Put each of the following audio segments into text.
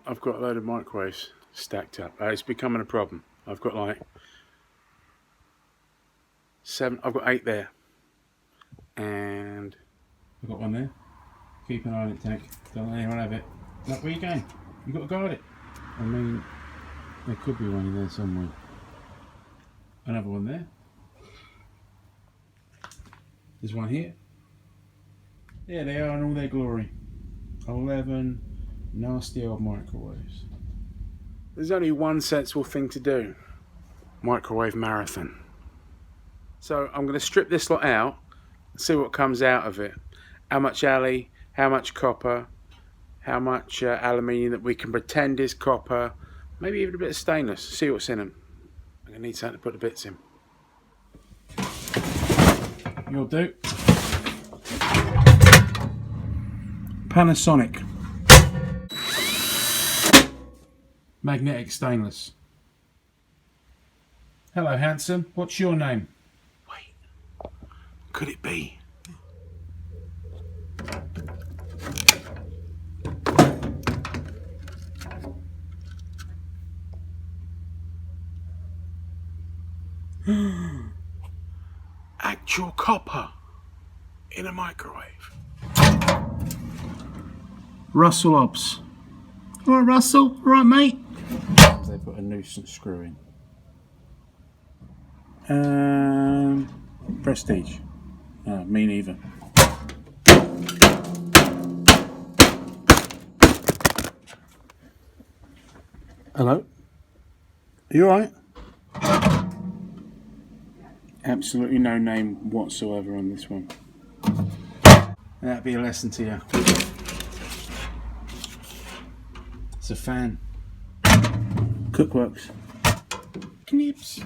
I've got a load of microwaves stacked up. It's becoming a problem. I've got like 7, I've got 8 there. And I've got one there. Keep an eye on it, Tank. Don't let anyone have it. Look, where are you going? You've got to guard it. I mean, there could be one in there somewhere. Another one there. There's one here. There they are in all their glory. 11 nasty old microwaves. There's only one sensible thing to do. Microwave marathon. So I'm going to strip this lot out and see what comes out of it. How much alley, how much copper, how much aluminium that we can pretend is copper, maybe even a bit of stainless. See what's in them. I'm going to need something to put the bits in. You'll do. Panasonic. Magnetic stainless. Hello, handsome. What's your name? Wait. Could it be? Actual copper in a microwave. Russell Hobbs. All right, Russell. All right, mate. They put a nuisance screw in. Prestige. Me neither. Hello. Are you alright? Absolutely no name whatsoever on this one. That'd be a lesson to you. It's a fan. Cookworks. Knips.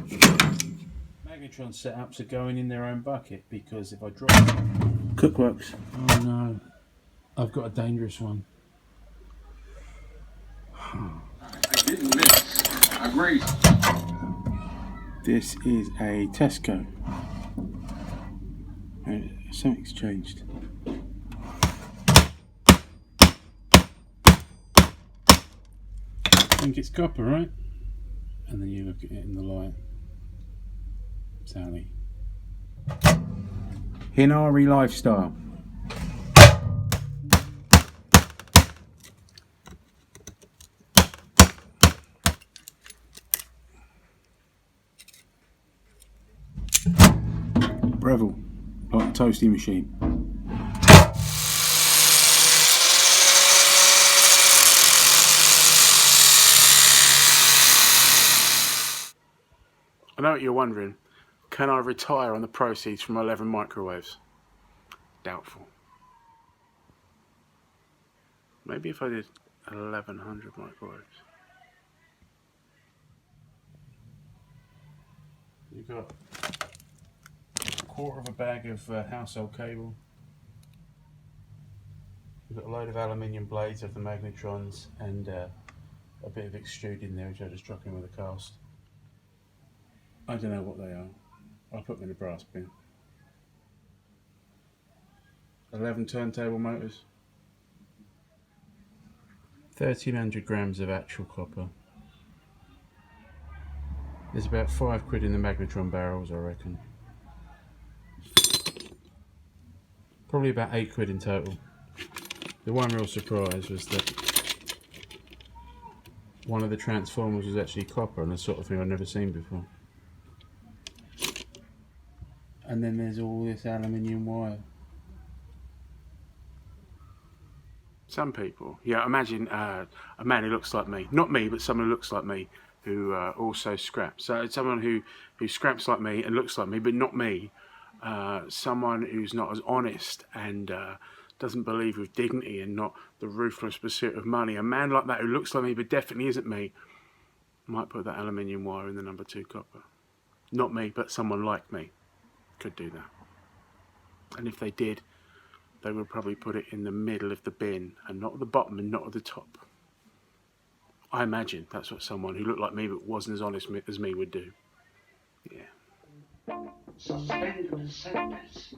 Magnetron setups are going in their own bucket because if I drop Cookworks. Oh no. I've got a dangerous one. I didn't miss. I raced. This is a Tesco. Something's changed. I think it's copper, right? And then you look at it in the light. Sally. Hinari Lifestyle. Breville, like a toasty machine. I know what you're wondering. Can I retire on the proceeds from 11 microwaves? Doubtful. Maybe if I did 1100 microwaves. You've got a quarter of a bag of household cable. We've got a load of aluminium blades of the magnetrons and a bit of extrude in there which I just drop in with a cast. I don't know what they are. I'll put them in a brass bin. 11 turntable motors. 1300 grams of actual copper. There's about £5 in the magnetron barrels, I reckon. Probably about £8 in total. The one real surprise was that one of the transformers was actually copper, and the sort of thing I'd never seen before. And then there's all this aluminium wire. Some people, yeah, imagine a man who looks like me, not me, but someone who looks like me, who also scraps. So it's someone who scraps like me and looks like me, but not me. Someone who's not as honest and doesn't believe with dignity and not the ruthless pursuit of money. A man like that who looks like me but definitely isn't me might put that aluminium wire in the number 2 copper. Not me, but someone like me could do that. And if they did, they would probably put it in the middle of the bin and not at the bottom and not at the top. I imagine that's what someone who looked like me but wasn't as honest as me would do. Yeah. Suspend the sentence.